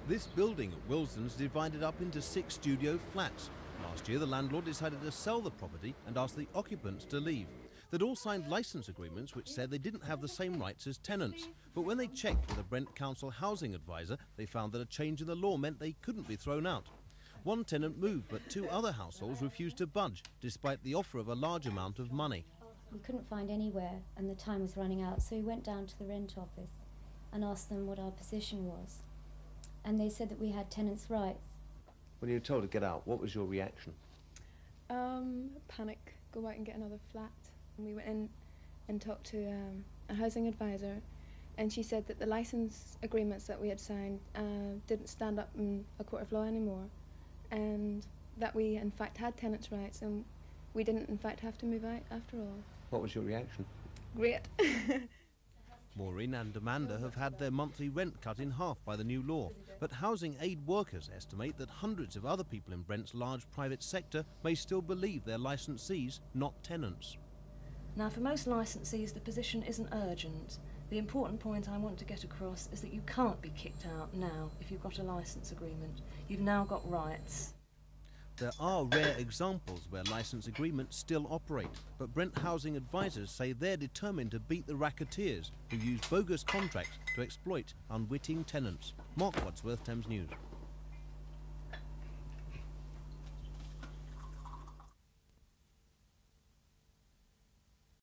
This building at Willesden's divided up into 6 studio flats. Last year, the landlord decided to sell the property and asked the occupants to leave. They'd all signed licence agreements which said they didn't have the same rights as tenants. But when they checked with a Brent Council housing advisor, they found that a change in the law meant they couldn't be thrown out. One tenant moved, but 2 other households refused to budge, despite the offer of a large amount of money. We couldn't find anywhere and the time was running out, so we went down to the rent office and asked them what our position was. And they said that we had tenants' rights. When you were told to get out, what was your reaction? Panic, go out and get another flat. And we went in and talked to a housing advisor, and she said that the licence agreements that we had signed didn't stand up in a court of law anymore, and that we in fact had tenants' rights and we didn't in fact have to move out after all. What was your reaction? Great. Maureen and Amanda have had their monthly rent cut in half by the new law, but housing aid workers estimate that hundreds of other people in Brent's large private sector may still believe they're licensees, not tenants. Now, for most licensees, the position isn't urgent. The important point I want to get across is that you can't be kicked out now if you've got a licence agreement. You've now got rights. There are rare examples where licence agreements still operate, but Brent housing advisors say they're determined to beat the racketeers who use bogus contracts to exploit unwitting tenants. Mark Wadsworth, Thames News.